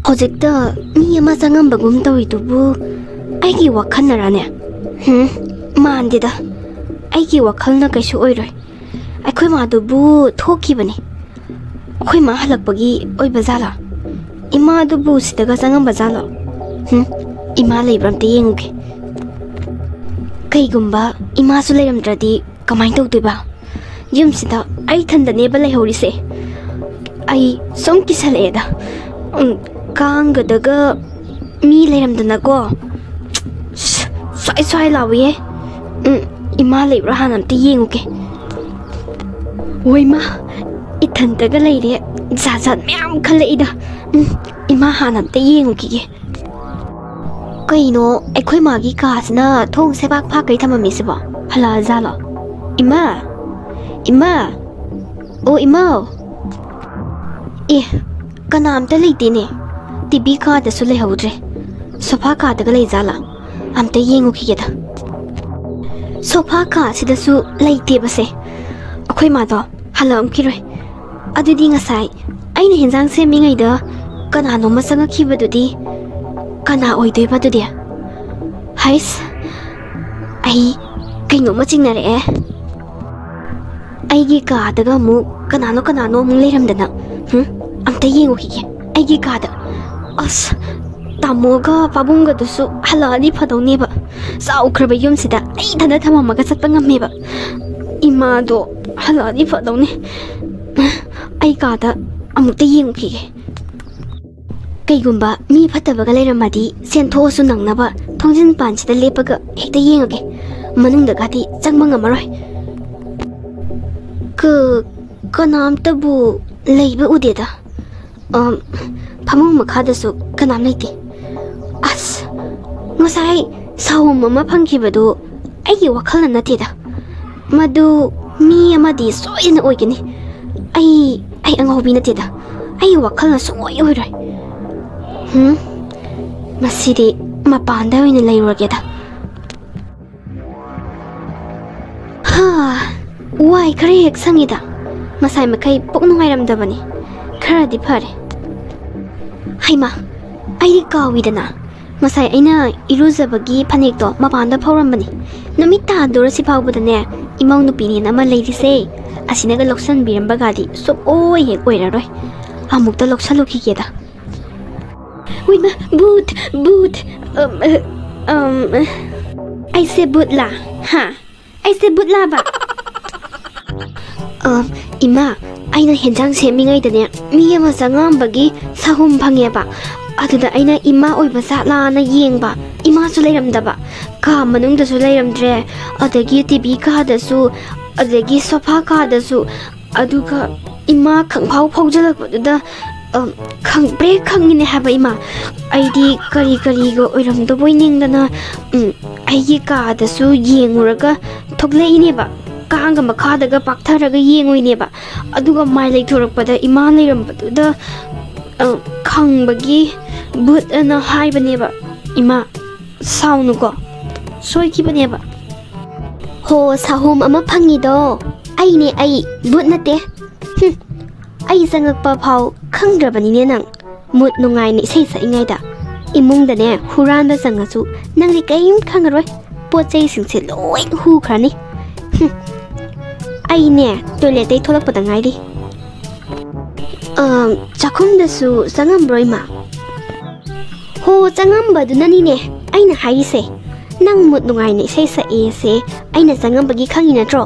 ꯍꯧꯖꯤꯛꯇ ꯃꯤ ꯑꯃ ꯆꯪꯉꯝꯕꯒꯨꯝ ꯇꯧꯔꯤꯗꯨꯕꯨ ꯑꯩꯒꯤ ꯋꯥꯈꯜꯅꯔꯅꯦ? ꯃꯥꯟꯗꯦꯗ. ꯑꯩꯒꯤ ꯋꯥꯈꯜꯅ ꯀꯩꯁꯨ ꯑꯣꯏꯔꯣꯏ. ꯑꯩꯈꯣꯏ ꯃꯥꯗꯨꯕꯨ ꯊꯣꯛꯈꯤꯕꯅꯤ. ꯑꯩꯈꯣꯏ ꯃꯥ ꯍꯜꯂꯛꯄꯒꯤ ꯑꯣꯏꯕ ꯖꯥꯠꯂꯣ? ꯏꯃꯥꯗꯨꯕꯨ ꯁꯤꯗꯒ ꯆꯪꯉꯝꯕ ꯖꯥꯠꯂꯣ? ꯏꯃꯥ ꯂꯩꯕ꯭ꯔꯥ ꯑꯝꯇ ꯌꯦꯡꯉꯨꯒꯦ. ꯀꯩꯒꯨꯝꯕ ꯏꯃꯥꯁꯨ ꯂꯩꯔꯝꯗ꯭ꯔꯗꯤ ꯀꯃꯥꯏꯅ ꯇꯧꯗꯣꯏꯕ? ꯌꯨꯝꯁꯤꯗ ꯑꯩ ꯊꯟꯗꯅꯦꯕ ꯂꯩꯍꯧꯔꯤꯁꯦ. ꯑꯩ ꯁꯨꯝ ꯀꯤꯁꯜꯂꯛꯑꯦꯗ. ꯀꯥꯡꯒꯗꯒ ꯃꯤ ꯂꯩꯔꯝꯗꯅꯀꯣ. ꯁ꯭ꯋꯥꯏ ꯂꯥꯎꯏꯌꯦ. ꯏꯃꯥ ꯂꯩꯕ꯭ꯔꯥ ꯍꯥꯟꯅ ꯑꯝꯇ ꯌꯦꯡꯉꯨꯒꯦ. ꯍꯣꯏ ꯃꯥ, ꯏꯊꯟꯇꯒ ꯂꯩꯔꯦ. ꯖꯥꯠ ꯃꯌꯥꯝ ꯈꯜꯂꯛꯏꯗ. ꯏꯃꯥ ꯍꯥꯟꯅ ꯑꯝꯇ ꯌꯦꯡꯉꯨꯈꯤꯒꯦ. ꯀꯩꯅꯣ ꯑꯩꯈꯣꯏ ꯃꯥꯒꯤ ꯀꯥꯁꯤꯅ ꯊꯣꯡ ꯁꯦꯕꯥꯛ ꯐꯥꯛꯀꯩ ꯊꯝꯃꯝꯃꯤꯁꯤꯕꯣ? ꯍꯜꯂꯛꯑꯖꯥꯠꯂꯣ? ꯏꯃꯥ! ꯑꯣ ꯏꯃꯥꯎ! ꯀꯅꯥꯝꯇ ꯂꯩꯇꯦꯅꯦ. ꯇꯤꯚꯤ ꯀꯥꯗꯁꯨ ꯂꯩꯍꯧꯗ꯭ꯔꯦ. ꯁꯣꯐꯥ ꯀꯥꯗꯒ ꯂꯩꯖꯥꯠꯂꯥ? ꯑꯝꯇ ꯌꯦꯡꯉꯨꯈꯤꯒꯦꯗ. ꯁꯣꯐꯥ ꯀꯥꯁꯤꯗꯁꯨ ꯂꯩꯇꯦꯕꯁꯦ. ꯑꯩꯈꯣꯏ ꯃꯥꯗꯣ ꯍꯜꯂꯛꯑꯝꯈꯤꯔꯣꯏ. ꯑꯗꯨꯗꯤ ꯉꯁꯥꯏ ꯑꯩꯅ ꯍꯦꯟꯖꯥꯡ ꯁꯦꯝꯃꯤꯉꯩꯗ ꯀꯅꯥꯅꯣꯝꯃ ꯆꯪꯉꯛꯈꯤꯕꯗꯨꯗꯤ ꯀꯅꯥ ꯑꯣꯏꯗꯣꯏꯕ ꯑꯗꯨꯗꯤ? ꯍꯩꯁ, ꯑꯩ ꯀꯩꯅꯣꯝꯃ ꯆꯤꯡꯅꯔꯛꯑꯦ. ꯑꯩꯒꯤ ꯀꯥꯗꯒ ꯑꯃꯨꯛ ꯀꯅꯥꯅꯣ ꯑꯃꯨꯛ ꯂꯩꯔꯝꯗꯅ. ꯑꯝꯇ ꯌꯦꯡꯉꯨꯈꯤꯒꯦ ꯑꯩꯒꯤ ꯀꯥꯗ. ꯑꯁ, ꯇꯥꯃꯣꯒ ꯄꯥꯕꯨꯡꯒꯗꯨꯁꯨ ꯍꯜꯂꯛꯑꯗꯤ ꯐꯗꯧꯅꯦꯕ. ꯆꯥꯎꯈ꯭ꯔꯕ ꯌꯨꯝꯁꯤꯗ ꯑꯩ ꯏꯊꯟꯇ ꯊꯝꯃꯝꯃꯒ ꯆꯠꯄ ꯉꯝꯃꯦꯕ. ꯏꯃꯥꯗꯣ ꯍꯜꯂꯛꯑꯗꯤ ꯐꯗꯧꯅꯦ. ꯑꯩ ꯀꯥꯗ ꯑꯃꯨꯛꯇ ꯌꯦꯡꯉꯨꯈꯤꯒꯦ. ꯀꯩꯒꯨꯝꯕ ꯃꯤ ꯐꯠꯇꯕꯒ ꯂꯩꯔꯝꯃꯗꯤ ꯆꯦꯟꯊꯣꯛꯑꯁꯨ ꯅꯪꯅꯕ ꯊꯣꯡꯖꯤꯟ ꯄꯥꯟꯁꯤꯗ ꯂꯦꯞꯄꯒ ꯍꯦꯛꯇ ꯌꯦꯡꯉꯒꯦ. ꯃꯅꯨꯡꯗꯒꯗꯤ ꯆꯪꯕ ꯉꯝꯃꯔꯣꯏ. ꯀꯅꯥꯝꯇꯕꯨ ꯂꯩꯕ ꯎꯗꯦꯗ. ꯐꯃꯨꯡ ꯃꯈꯥꯗꯁꯨ ꯀꯅꯥꯝ ꯂꯩꯇꯦ. ꯑꯁ, ꯉꯁꯥꯏ ꯁꯥꯍꯨꯝ ꯑꯃ ꯐꯪꯈꯤꯕꯗꯨ ꯑꯩꯒꯤ ꯋꯥꯈꯜꯅ ꯅꯠꯇꯦꯗ. ꯃꯗꯨ ꯃꯤ ꯑꯃꯗꯤ ꯁꯣꯏꯗꯅ ꯑꯣꯏꯒꯅꯤ. ꯑꯩ ꯑꯉꯥꯎꯕꯤ ꯅꯠꯇꯦꯗ. ꯑꯩꯒꯤ ꯋꯥꯈꯜꯅ ꯁꯨꯡꯑꯣꯏ ꯑꯣꯏꯔꯣꯏ. ꯃꯁꯤꯗꯤ ꯃꯄꯥꯟꯗ ꯑꯣꯏꯅ ꯂꯩꯔꯨꯔꯒꯦꯗ. ꯋꯥꯏ ꯈꯔ ꯍꯦꯛ ꯁꯪꯉꯤꯗ. ꯉꯁꯥꯏ ꯃꯈꯩ ꯄꯨꯛ ꯅꯨꯡꯉꯥꯏꯔꯝꯗꯕꯅꯤ. ꯈꯔꯗꯤ ꯐꯔꯦ. ꯍꯩꯃꯥ, ꯑꯩꯗꯤ ꯀꯥꯎꯏꯗꯅ. ꯉꯁꯥই ꯑꯩꯅ ꯏꯔꯨꯖꯕꯒꯤ ꯐꯅꯦꯛꯇꯣ ꯃꯄꯥꯟꯗ ꯐꯧꯔꯝꯕꯅꯤ. ꯅꯨꯃꯤꯠ ꯇꯥꯗꯣꯔꯁꯤ ꯐꯥꯎꯕꯗꯅꯦ ꯏꯃꯧ ꯅꯨꯄꯤꯅꯦꯅ ꯑꯃ ꯂꯩꯔꯤꯁꯦ. ꯑꯁꯤꯅꯒ ꯂꯧꯁꯟꯕꯤꯔꯝꯕꯒꯗꯤ ꯁꯨꯡꯑꯣꯏ ꯍꯦꯛ ꯑꯣꯏꯔꯔꯣꯏ. ꯑꯃꯨꯛꯇ ꯂꯧꯁꯜꯂꯨꯈꯤꯒꯦꯗ. ꯎꯏꯃꯥ, ꯕꯨꯠ! ꯑꯩꯁꯦ ꯕꯨꯠꯂꯥ? ꯑꯩꯁꯦ ꯕꯨꯠꯂꯥꯕ? ꯏꯃꯥ, ꯑꯩꯅ ꯍꯦꯟꯖꯥꯡ ꯁꯦꯝꯃꯤꯉꯩꯗꯅꯦ ꯃꯤ ꯑꯃ ꯆꯪꯉꯝꯕꯒꯤ ꯁꯥꯍꯨꯝ ꯐꯪꯉꯦꯕ. ꯑꯗꯨꯗ ꯑꯩꯅ ꯏꯃꯥ ꯑꯣꯏꯕ ꯖꯥꯠꯂꯥꯅ ꯌꯦꯡꯕ. ꯏꯃꯥꯁꯨ ꯂꯩꯔꯝꯗꯕ. ꯀꯥ ꯃꯅꯨꯡꯗꯁꯨ ꯂꯩꯔꯝꯗ꯭रे. ꯑꯗꯒꯤ ꯇꯤꯚꯤ ꯀꯥꯗꯁꯨ, ꯑꯗꯒꯤ ꯁꯣꯐꯥ ꯀꯥꯗꯁꯨ. ꯑꯗꯨꯒ ꯏꯃꯥ ꯈꯪꯐꯥꯎ ꯐꯥꯎꯖꯜꯂꯛꯄꯗꯨꯗ ꯈꯪꯄ꯭ꯔꯦ ꯈꯪꯉꯤꯅꯦ ꯍꯥꯏꯕ ꯏꯃꯥ. ꯑꯩꯗꯤ ꯀꯔꯤꯒ ꯑꯣꯏꯔꯝꯗꯕꯣꯏ ꯅꯤꯡꯗꯅ ꯑꯩꯒꯤ ꯀꯥꯗꯁꯨ ꯌꯦꯡꯉꯨꯔꯒ ꯊꯣꯛꯂꯛꯏꯅꯦꯕ. ꯀꯥꯡꯒ ꯃꯈꯥꯗꯒ ꯄꯥꯛꯊꯔꯒ ꯌꯦꯡꯉꯨꯏꯅꯦꯕ. ꯑꯗꯨꯒ ꯃꯥꯏ ꯂꯩꯊꯣꯔꯛꯄꯗ ꯏꯃꯥ ꯂꯩꯔꯝꯕꯗꯨꯗ ꯈꯪꯕꯒꯤ ꯕꯨꯠ ꯑꯅ ꯍꯥꯏꯕꯅꯦꯕ. ꯏꯃꯥ, ꯁꯥꯎꯅꯨꯀꯣ. ꯁꯣꯏꯈꯤꯕꯅꯦꯕ. ꯍꯣ, ꯁꯥꯍꯨꯝ ꯑꯃ ꯐꯪꯉꯤꯗꯣ ꯑꯩꯅꯦ, ꯑꯩ ꯕꯨꯠ ꯅꯠꯇꯦ. ꯑꯩ ꯆꯪꯉꯛꯄ ꯐꯥꯎ ꯈꯪꯗ꯭ꯔꯕꯅꯤꯅꯦ ꯅꯪ. ꯃꯨꯠ ꯅꯨꯡꯉꯥꯏꯅ ꯏꯁꯩ ꯁꯛꯏꯉꯩꯗ ꯏꯃꯨꯡꯗꯅꯦ ꯍꯨꯔꯥꯟꯕ ꯆꯪꯉꯁꯨ ꯅꯪꯗꯤ ꯀꯔꯤꯝ ꯈꯪꯉꯔꯣꯏ. ꯄꯣꯠ ꯆꯩꯁꯤꯡꯁꯦ ꯂꯣꯏ ꯍꯨꯈ꯭ꯔꯅꯤ. ꯑꯩꯅꯦ ꯇꯣꯏꯂꯦꯠꯇꯩ ꯊꯣꯛꯂꯛꯄꯗ ꯉꯥꯏꯔꯤ. ꯆꯥꯛꯈꯨꯝꯗꯁꯨ ꯆꯪꯉꯝꯕ꯭ꯔꯣ ꯏꯃꯥ? ꯍꯣ, ꯆꯪꯉꯝꯕꯗꯨꯅꯅꯤꯅꯦ ꯑꯩꯅ ꯍꯥꯏꯔꯤꯁꯦ. ꯅꯪ ꯃꯨꯠ ꯅꯨꯡꯉꯥꯏꯅ ꯏꯁꯩ ꯁꯛꯑꯦꯁꯦ ꯑꯩꯅ ꯆꯪꯉꯝꯕꯒꯤ ꯈꯪꯉꯤ ꯅꯠꯇ꯭ꯔꯣ?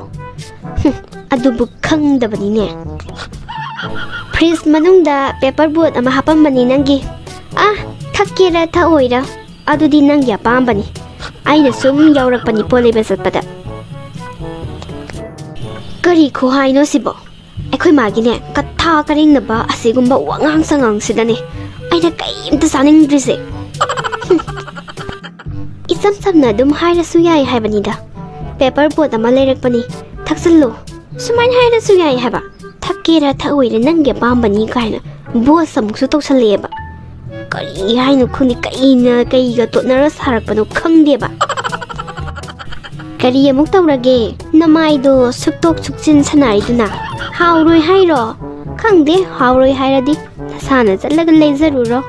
ꯑꯗꯨꯕꯨ ꯈꯪꯗꯕꯅꯤꯅꯦ. ꯐ꯭ꯔꯤꯖ ꯃꯅꯨꯡꯗ ꯄꯦꯄꯔ ꯕꯣꯠ ꯑꯃ ꯍꯥꯞꯄꯝꯕꯅꯤ ꯅꯪꯒꯤ. ꯊꯛꯀꯦꯔꯥ ꯊꯛꯑꯣꯏꯔꯥ ꯑꯗꯨꯗꯤ ꯅꯪꯒꯤ ꯑꯄꯥꯝꯕꯅꯤ. ꯑꯩꯅ ꯁꯨꯝ ꯌꯥꯎꯔꯛꯄꯅꯤ ꯄꯣꯠ ꯂꯩꯕ ꯆꯠꯄꯗ. ꯀꯔꯤ ꯈꯨꯍꯥꯏꯅꯣ ꯁꯤꯕꯣ? ꯑꯩꯈꯣꯏ ꯃꯥꯒꯤꯅꯦ ꯀꯊꯥ ꯀꯔꯦꯡꯅꯕ ꯑꯁꯤꯒꯨꯝꯕ ꯋꯥꯉꯥꯡ ꯁꯉꯥꯡꯁꯤꯗꯅꯦ ꯑꯩꯅ ꯀꯩꯝꯇ ꯆꯥꯅꯤꯡꯗ꯭ꯔꯤꯁꯦ. ꯏꯆꯝ ꯆꯝꯅ ꯑꯗꯨꯝ ꯍꯥꯏꯔꯁꯨ ꯌꯥꯏ ꯍꯥꯏꯕꯅꯤꯗ. ꯄꯦꯄꯔ ꯕꯣꯠ ꯑꯃ ꯂꯩꯔꯛꯄꯅꯤ, ꯊꯛꯆꯜꯂꯨ. ꯁꯨꯃꯥꯏꯅ ꯍꯥꯏꯔꯁꯨ ꯌꯥꯏ ꯍꯥꯏꯕ. ꯊꯛꯀꯦꯔꯥ ꯊꯛꯑꯣꯏꯔꯥ ꯅꯪꯒꯤ ꯑꯄꯥꯝꯕꯅꯤ ꯀꯥꯏꯅ ꯕꯣꯁ ꯑꯃꯨꯛꯁꯨ ꯇꯧꯁꯜꯂꯛꯑꯦꯕ. ꯀꯔꯤ ꯍꯥꯏꯅꯣ ꯈꯪꯗꯦ. ꯀꯩꯒ ꯇꯣꯠꯅꯔ ꯁꯥꯔꯛꯄꯅꯣ ꯈꯪꯗꯦꯕ. ꯀꯔꯤ ꯑꯃꯨꯛ ꯇꯧꯔꯒꯦ? ꯅꯃꯥꯏꯗꯣ ꯁꯨꯛꯇꯣꯛ ꯁꯨꯛꯆꯤꯟ ꯁꯥꯟꯅꯔꯤꯗꯨꯅ. ꯍꯥꯎꯔꯣꯏ ꯍꯥꯏꯔꯣ? ꯈꯪꯗꯦ, ꯍꯥꯎꯔꯣꯏ ꯍꯥꯏꯔꯗꯤ ꯅꯁꯥꯅ ꯆꯠꯂꯒ ꯂꯩꯖꯔꯨꯔꯣ.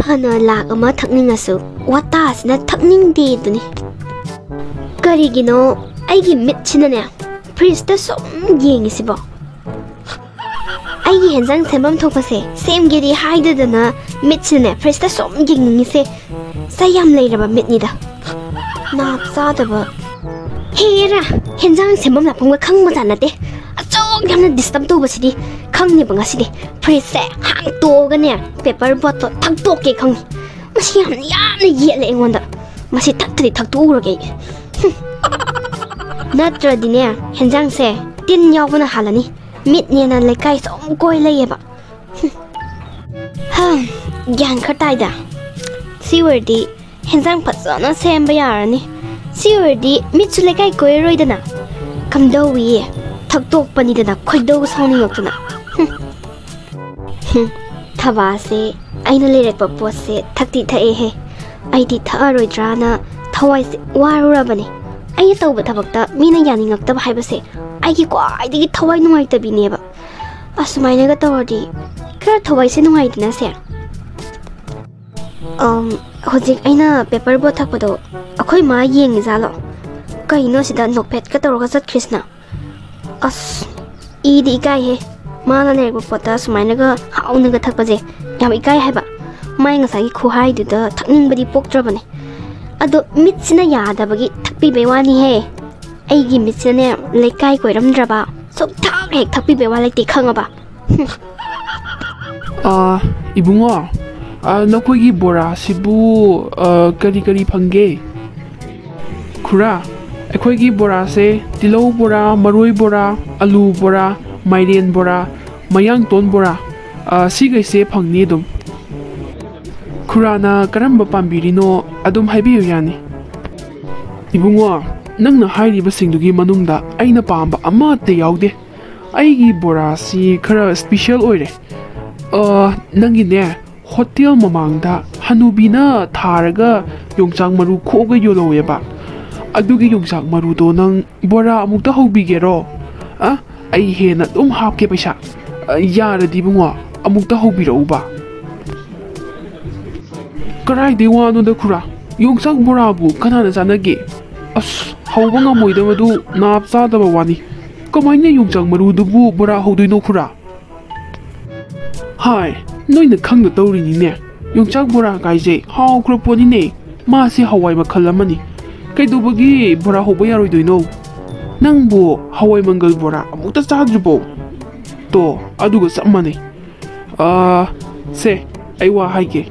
ꯐꯅ ꯂꯥꯛ ꯑꯃ ꯊꯛꯅꯤꯡꯉꯁꯨ ꯋꯥꯇꯥꯁꯤꯅ ꯊꯛꯅꯤꯡꯗꯦꯗꯨꯅꯤ ꯀꯔꯤꯒꯤꯅꯣ ꯑꯩꯒꯤ ꯃꯤꯠꯁꯤꯅꯅꯦ ꯐ꯭ꯔꯤꯖꯇ ꯁꯨꯝ ꯌꯦꯡꯉꯤꯁꯤꯕꯣ ꯑꯩꯒꯤ ꯍꯦꯟꯖꯥꯡ ꯁꯦꯝꯐꯝ ꯊꯣꯛꯄꯁꯦ ꯁꯦꯝꯒꯦꯗꯤ ꯍꯥꯏꯗꯗꯅ ꯃꯤꯠꯁꯤꯅꯅꯦ ꯐ꯭ꯔꯤꯖꯇ ꯁꯨꯝ ꯌꯦꯡꯅꯤꯡꯉꯤꯁꯦ ꯆꯩ ꯌꯥꯝ ꯂꯩꯔꯕ ꯃꯤꯠꯅꯤꯗ ꯅꯥꯞ ꯆꯥꯗꯕ ꯍꯦꯔꯥ ꯍꯦꯟꯖꯥꯡ ꯁꯦꯝꯐꯝ ꯂꯥꯛꯐꯝꯒ ꯈꯪꯕꯖꯥꯠ ꯅꯠꯇꯦ ꯑꯆꯧ ꯌꯥꯝꯅ ꯗꯤꯁꯇꯔꯕ ꯇꯧꯕꯁꯤꯗꯤ ꯈꯪꯅꯦꯕ ꯉꯁꯤꯗꯤ ꯐ꯭ꯔꯤꯖꯁꯦ ꯍꯥꯡꯇꯣꯛꯑꯒꯅꯦ ꯄꯦꯄꯔ ꯕꯣꯠꯇꯣ ꯊꯛꯇꯣꯛꯀꯦ ꯈꯪꯉꯤ ꯃꯁꯤ ꯌꯥꯝꯅ ꯌꯦꯠꯂꯦ ꯑꯩꯉꯣꯟꯗ ꯃꯁꯤ ꯊꯛꯇ꯭ꯔꯗꯤ ꯊꯛꯇꯣꯛꯎꯔꯒꯦ ꯑꯩ ꯅꯠꯇ꯭ꯔꯗꯤꯅꯦ ꯍꯦꯟꯖꯥꯡꯁꯦ ꯇꯤꯟ ꯌꯥꯎꯕꯅ ꯍꯥꯜꯂꯅꯤ ꯃꯤꯠꯅꯦꯅ ꯂꯩꯀꯥꯏ ꯁꯨꯝ ꯀꯣꯏ ꯂꯩꯌꯦꯕ ꯒ꯭ꯌꯥꯟ ꯈꯔ ꯇꯥꯏꯗ ꯁꯤ ꯑꯣꯏꯔꯗꯤ ꯍꯦꯟꯖꯥꯡ ꯐꯖꯅ ꯁꯦꯝꯕ ꯌꯥꯔꯅꯤ ꯁꯤ ꯑꯣꯏꯔꯗꯤ ꯃꯤꯠꯁꯨ ꯂꯩꯀꯥꯏ ꯀꯣꯏꯔꯔꯣꯏꯗꯅ ꯀꯝꯗꯧꯋꯤ ꯊꯛꯇꯣꯛꯄꯅꯤꯗꯅ ꯈꯣꯏꯗꯧ ꯁꯥꯎꯅꯤꯡꯉꯛꯇꯅ ꯊꯕꯥꯁꯦ ꯑꯩꯅ ꯂꯩꯔꯛꯄ ꯄꯣꯠꯁꯦ ꯊꯛꯇꯤ ꯊꯛꯑꯦꯍꯦ ꯑꯩꯗꯤ ꯊꯛꯑꯔꯣꯏꯗ꯭ꯔꯥꯅ ꯊꯋꯥꯏꯁꯦ ꯋꯥꯔꯨꯔꯕꯅꯦ ꯑꯩꯅ ꯇꯧꯕ ꯊꯕꯛꯇ ꯃꯤꯅ ꯌꯥꯅꯤꯡꯉꯛꯇꯕ ꯍꯥꯏꯕꯁꯦ ꯑꯩꯒꯤ ꯈ꯭ꯋꯥꯏꯗꯒꯤ ꯊꯋꯥꯏ ꯅꯨꯡꯉꯥꯏꯇꯕꯤꯅꯦꯕ ꯑꯁꯨꯃꯥꯏꯅꯒ ꯇꯧꯔꯗꯤ ꯈꯔ ꯊꯋꯥꯏꯁꯦ ꯅꯨꯡꯉꯥꯏꯗꯅ ꯁꯦ ꯍꯧꯖꯤꯛ ꯑꯩꯅ ꯄꯦꯄꯔ ꯕꯣꯠ ꯊꯛꯄꯗꯣ ꯑꯩꯈꯣꯏ ꯃꯥ ꯌꯦꯡꯉꯤꯖꯥꯠꯂꯣ ꯀꯩꯅꯣ ꯁꯤꯗ ꯅꯣꯛꯐꯦꯠꯀ ꯇꯧꯔꯒ ꯆꯠꯈ꯭ꯔꯤꯁꯤꯅ ꯑꯁ ꯏꯗꯤ ꯏꯀꯥꯏꯍꯦ ꯃꯥꯅ ꯂꯩꯔꯛꯄ ꯄꯣꯠꯇ ꯁꯨꯃꯥꯏꯅꯒ ꯍꯥꯎꯅꯒ ꯊꯛꯄꯁꯦ ꯌꯥꯝ ꯏꯀꯥꯏ ꯍꯥꯏꯕ ꯃꯥꯏ ꯉꯁꯥꯏꯒꯤ ꯈꯨꯍꯥꯏꯗꯨꯗ ꯊꯛꯅꯤꯡꯕꯗꯤ ꯄꯣꯛꯇ꯭ꯔꯕꯅꯦ ꯑꯗꯣ ꯃꯤꯠꯁꯤꯅ ꯌꯥꯗꯕꯒꯤ ꯊꯛꯄꯤꯕꯩ ꯋꯥꯅꯤꯍꯦ ꯑꯩꯒꯤ ꯃꯤꯠꯁꯤꯅꯅꯦ ꯂꯩꯀꯥꯏ ꯀꯣꯏꯔꯝꯗ꯭ꯔꯕ ꯁꯨꯛꯊꯛ ꯍꯦꯛ ꯊꯛꯄꯤꯕꯩ ꯋꯥ ꯂꯩꯇꯦ ꯈꯪꯉꯕ ꯏꯕꯨꯡꯉꯣ ꯅꯈꯣꯏꯒꯤ ꯕꯣꯔꯥꯁꯤꯕꯨ ꯀꯔꯤ ꯀꯔꯤ ꯐꯪꯒꯦ ꯈꯨꯔꯥ ꯑꯩꯈꯣꯏꯒꯤ ꯕꯣꯔꯥꯁꯦ ꯇꯤꯜꯍꯧ ꯕꯣꯔா ꯃꯔꯣꯏ ꯕꯣꯔꯥ ꯑꯂꯨ ꯕꯣꯔꯥ ꯃꯥꯏꯔꯦꯟ ꯕꯣꯔꯥ ꯃꯌꯥꯡꯇꯣꯟ ꯕꯣꯔꯥ ꯁꯤꯒꯩꯁꯦ ꯐꯪꯅꯤ ꯑꯗꯨꯝ ꯈꯨꯔꯥꯅ ꯀꯔꯝꯕ ꯄꯥꯝꯕꯤꯔꯤꯅꯣ ꯑꯗꯨꯝ ꯍꯥꯏꯕꯤꯌꯨ ꯌꯥꯅꯤ 이붕어 ꯅꯪꯅ ꯍꯥꯏꯔꯤꯕꯁꯤꯡꯗꯨꯒꯤ ꯃꯅꯨꯡꯗ ꯑꯩꯅ ꯄꯥꯝꯕ ꯑꯃꯠꯇ ꯌꯥꯎꯗꯦ ꯑꯩꯒꯤ ꯕꯣꯔꯥꯁꯤ ꯈꯔ ꯁ꯭ꯄꯦꯁꯤꯌꯦꯜ ꯑꯣꯏꯔꯦ ꯅꯪꯒꯤꯅꯦ ꯍꯣꯇꯦꯜ ꯃꯃꯥꯡꯗ ꯍꯅꯨꯕꯤꯅ ꯊꯥꯔꯒ ꯌꯣꯡꯆꯥꯛ ꯃꯔꯨ ꯈꯣꯛꯑꯒ ꯌꯣꯜꯍꯧꯋꯦꯕ ꯑꯗꯨꯒꯤ ꯌꯣꯡꯆꯥꯛ ꯃꯔꯨꯗꯣ ꯅꯪ ꯕꯣꯔꯥ ꯑꯃꯨꯛꯇ ꯍꯧꯕꯤꯒꯦꯔꯣ ꯑꯩ ꯍꯦꯟꯅ ꯑꯗꯨꯝ ꯍꯥꯞꯀꯦ ꯄꯩꯁꯥ ꯌꯥꯔꯗꯤ ꯏꯕꯨꯡꯉꯣ ꯑꯃꯨꯛꯇ ꯍꯧꯕꯤꯔꯛꯎꯕ ꯀꯔꯥꯏꯗꯩ ꯋꯥꯅꯣꯗ ꯈꯨꯔꯥ ꯌꯣꯡꯆꯥꯛ ꯕꯣꯔꯥꯕꯨ ꯀꯅꯥꯅ ꯆꯥꯅꯒꯦ ꯑꯁ ꯍꯧꯕ ꯉꯝꯃꯣꯏꯗꯕꯗꯨ ꯅꯥꯞ ꯆꯥꯗꯕ ꯋꯥꯅꯤ ꯀꯃꯥꯏꯅ ꯌꯣꯡꯆꯥꯛ ꯃꯔꯨꯗꯨꯕꯨ ꯕꯣꯔꯥ ꯍꯧꯗꯣꯏꯅꯣ ꯈꯨꯔꯥ ꯍꯥꯏ ꯅꯣꯏꯅ ꯈꯪꯗ ꯇꯧꯔꯤꯅꯤꯅꯦ ꯌꯣꯡꯆꯥꯛ ꯕꯣꯔꯥ ꯀꯥꯏꯖꯦ ꯍꯥꯎꯈ꯭ꯔ ꯄꯣꯠꯅꯤꯅꯦ ꯃꯥꯁꯤ ꯍꯋꯥꯏ ꯃꯈꯜ ꯑꯃꯅꯤ ꯀꯩꯗꯧꯕꯒꯤ ꯕꯣꯔꯥ ꯍꯧꯕ ꯌꯥꯔꯣꯏꯗꯣꯏꯅꯣ ꯅꯪꯕꯨ ꯍꯋꯥꯏ ꯃꯪꯒꯜ ꯕꯣꯔꯥ ꯑꯃꯨꯛꯇ ꯆꯥꯗ꯭ꯔꯤꯕꯣ ꯇꯣ ꯑꯗꯨꯒ ꯆꯞ ꯃꯥꯟꯅꯩ ꯁꯦ ꯑꯩ ꯋꯥ ꯍꯥꯏꯒꯦ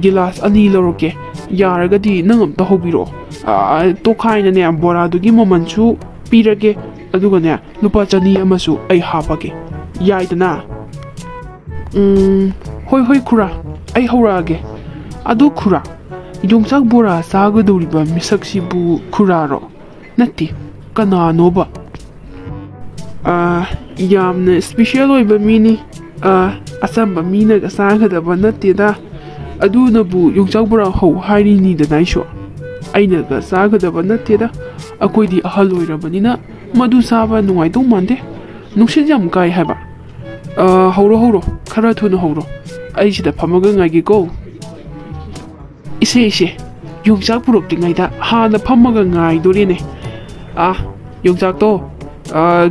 ꯒꯤꯂꯥꯁ 2 ꯂꯧꯔꯛꯀꯦ ꯌꯥꯔꯒꯗꯤ ꯅꯪ ꯑꯝꯇ ꯍꯧꯕꯤꯔꯛꯑꯣ ꯇꯣꯈꯥꯏꯅꯅꯦ ꯕꯣꯔꯥꯗꯨꯒꯤ ꯃꯃꯜꯁꯨ ꯄꯤꯔꯒꯦ ꯑꯗꯨꯒꯅꯦ ꯂꯨꯄꯥ 200 ꯑꯃꯁꯨ ꯑꯩ ꯍꯥꯞꯄꯒꯦ ꯌꯥꯏꯗꯅ ꯍꯣꯏ ꯈꯨꯔꯥ ꯑꯩ ꯍꯧꯔꯛꯑꯒꯦ ꯑꯗꯣ ꯈꯨꯔꯥ ꯌꯣꯡꯆꯥꯛ ꯕꯣꯔꯥ ꯆꯥꯒꯗꯧꯔꯤꯕ ꯃꯤꯁꯛꯁꯤꯕꯨ ꯈꯨꯔꯥꯔꯣ ꯅꯠꯇꯦ ꯀꯅꯥꯅꯣꯕ ꯌꯥꯝꯅ ꯁ꯭ꯄꯦꯁꯤꯌꯦꯜ ꯑꯣꯏꯕ ꯃꯤꯅꯤ ꯑꯆꯝꯕ ꯃꯤꯅꯒ ꯆꯥꯒꯗꯕ ꯅꯠꯇꯦꯗ ꯑꯗꯨꯅꯕꯨ ꯌꯣꯡꯆꯥꯛ ꯕꯣꯔꯥ ꯍꯧ ꯍꯥꯏꯔꯤꯅꯤꯗꯅ ꯑꯩꯅꯒ ꯆꯥꯒꯗꯕ ꯅꯠꯇꯦꯗ ꯑꯩꯈꯣꯏꯗꯤ ꯑꯍꯜ ꯑꯣꯏꯔꯕꯅꯤꯅ ꯃꯗꯨ ꯆꯥꯕ ꯅꯨꯡꯉꯥꯏꯗꯧ ꯃꯥꯟꯗꯦ ꯅꯨꯡꯁꯤꯠ ꯌꯥꯝ ꯀꯥꯏ ꯍꯥꯏꯕ ꯍꯧꯔꯣ ꯈꯔ ꯊꯨꯅ ꯍꯧꯔꯣ ꯑꯩ ꯁꯤꯗ ꯐꯝꯃꯒ ꯉꯥꯏꯒꯦꯀꯣ ꯏꯆꯦ ꯌꯣꯡꯆꯥꯛ ꯄꯨꯔꯛꯇ꯭ꯔꯤꯉꯩꯗ ꯍꯥꯟꯅ ꯐꯝꯃꯒ ꯉꯥꯏꯗꯣꯔꯦꯅꯦ ꯌꯣꯡꯆꯥꯛꯇꯣ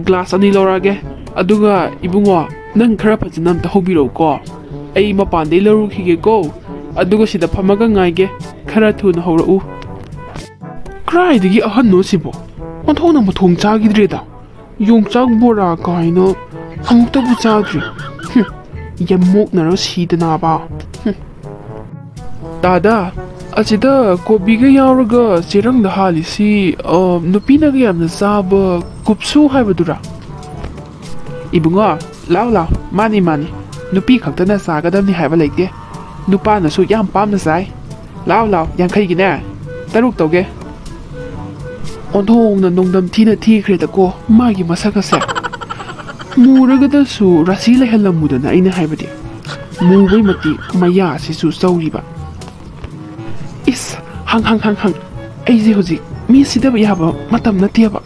ꯒ꯭ꯂꯥꯁ 2 ꯂꯧꯔꯛꯑꯒꯦ ꯑꯗꯨꯒ ꯏꯕꯨꯡꯉꯣ ꯅꯪ ꯈꯔ ꯐꯖꯅ ꯑꯝꯇ ꯍꯧꯕꯤꯔꯛꯎꯀꯣ ꯑꯩ ꯃꯄꯥꯟꯗꯩ ꯂꯧꯔꯨꯈꯤꯒꯦꯀꯣ ꯑꯗꯨꯒ ꯁꯤꯗ ꯐꯝꯃꯒ ꯉꯥꯏꯒꯦ ꯈꯔ ꯊꯨꯅ ꯍꯧꯔꯛꯎ ꯀꯔꯥꯏꯗꯒꯤ ꯑꯍꯟꯅꯣ ꯁꯤꯕꯣ ꯑꯣꯟꯊꯣꯛꯅ ꯃꯊꯣꯡ ꯆꯥꯈꯤꯗ꯭ꯔꯦꯗ ꯌꯣꯡꯆꯥꯛ ꯕꯣꯔꯥ ꯀꯥꯏꯅ ꯑꯃꯨꯛꯇꯕꯨ ꯆꯥꯗ꯭ꯔꯤ ꯌꯥꯝꯃꯣꯛꯅꯔ ꯁꯤꯗꯅꯕ ꯗꯥꯗꯥ ꯑꯁꯤꯗ ꯀꯣꯕꯤꯒ ꯌꯥꯎꯔꯒ ꯆꯦꯔꯪꯗ ꯍꯥꯜꯂꯤꯁꯤ ꯅꯨꯄꯤꯅꯒ ꯌꯥꯝꯅ ꯆꯥꯕ ꯀꯨꯞꯁꯨ ꯍꯥꯏꯕꯗꯨꯔꯥ ꯏꯕꯨꯡꯉꯣ ꯂꯥꯎ ꯃꯥꯅꯤ ꯅꯨꯄꯤ ꯈꯛꯇꯅ ꯆꯥꯒꯗꯕꯅꯤ ꯍꯥꯏꯕ ꯂꯩꯇꯦ ꯅꯨꯄꯥꯅꯁꯨ ꯌꯥꯝ ꯄꯥꯝꯅ ꯆꯥꯏ ꯂꯥꯎ 50ꯒꯤꯅꯦ 3 ꯇꯧꯒꯦ ꯑꯣꯟꯊꯣꯡꯅ ꯅꯣꯡꯗꯝ ꯊꯤꯅ ꯊꯤꯈ꯭ꯔꯦꯗꯀꯣ ꯃꯥꯒꯤ ꯃꯁꯛ ꯑꯁꯦ ꯃꯨꯔꯒꯗꯁꯨ ꯔꯥꯁꯤ ꯂꯩꯍꯜꯂꯝꯃꯨꯗꯅ ꯑꯩꯅ ꯍꯥꯏꯕꯗꯤ ꯃꯨꯕꯩ ꯃꯇꯤꯛ ꯃꯌꯥ ꯑꯁꯤꯁꯨ ꯆꯧꯔꯤꯕ ꯏꯁ ꯍꯪ ꯑꯩꯁꯦ ꯍꯧꯖꯤꯛ ꯃꯤ ꯁꯤꯗꯕ ꯌꯥꯕ ꯃꯇꯝ ꯅꯠꯇꯦꯕ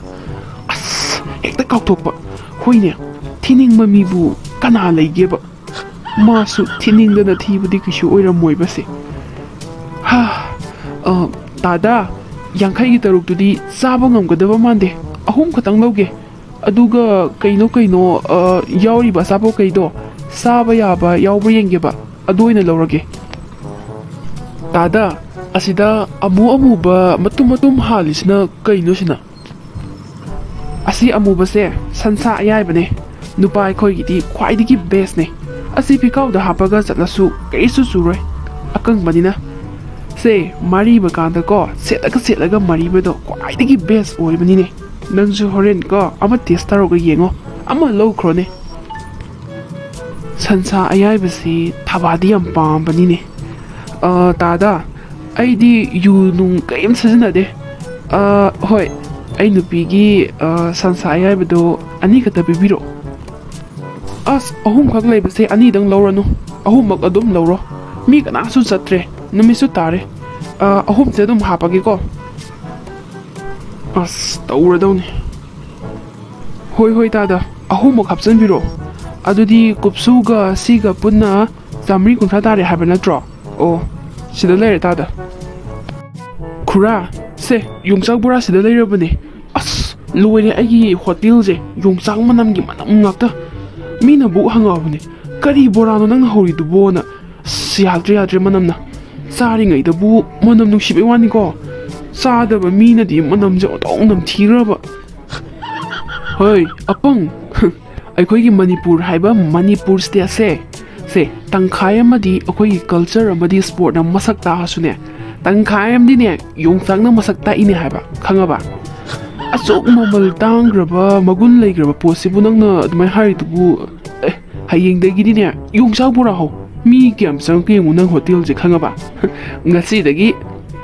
ꯑꯁ ꯍꯦꯛꯇ ꯀꯥꯎꯊꯣꯛꯄ ꯍꯣꯏꯅꯦ ꯊꯤꯅꯤꯡꯕ ꯃꯤꯕꯨ ꯀꯅꯥ ꯂꯩꯒꯦꯕ masu thiningbana thibudi kisu oiramoibase ha tada yankai gi taruk tudi chaba ngamgadaba mande ahum khatang lauge aduga kaino yauri ba sabo kaido saba yaba yaubra yenge ba adoina laurage tada asida amu ba matum halisna kaino sina asi amu base sansa ayai bane nupa khoi gi di khwai di best ne asi pikau da hapaga chatlasu kaisu suroi akang manina se mari ba kanda ko selaga mari ba do kwai di best oi bani ne nangsu horen ko ama test taro ga yengo ama low crone sansa ayai basi thabadi am pam bani ne tada aidi yu nung kaim sajna de hoi ai nupi gi sansa ayai ba do ani khata bibiro as ahum khak lei base ani dang loranu ahum mak adum loro mi kana su chatre namisu tare ahum se dum hapagi ko as taura dawni hoi tada ahum mak hapsan biro adudi kupsuga siga punna jamri kunthra tare haba natro o sida leire tada khura se yongchak bura sida leire bane as loire agi hotel je yongchak manam gi manam ngakta mina bu hangabne kari borano nang hori du bona yadre manamna sari ngai da bu manam nu shibe wani ko sada ba mina di manam je otong nam thiraba hoi apang aikoi gi manipur haiba manipur state se tangkhai amadi akoi gi culture amadi sport na masak ta hasune tangkhai amdi ne yongchak na masak ta ine haiba khangaba asok mamal tangraba magun leigraba possible nangna admai hari tubu hayeng dagi ne yongchak bura ho mi kyam sang ke ngunang hotel je khangaba ngasi dagi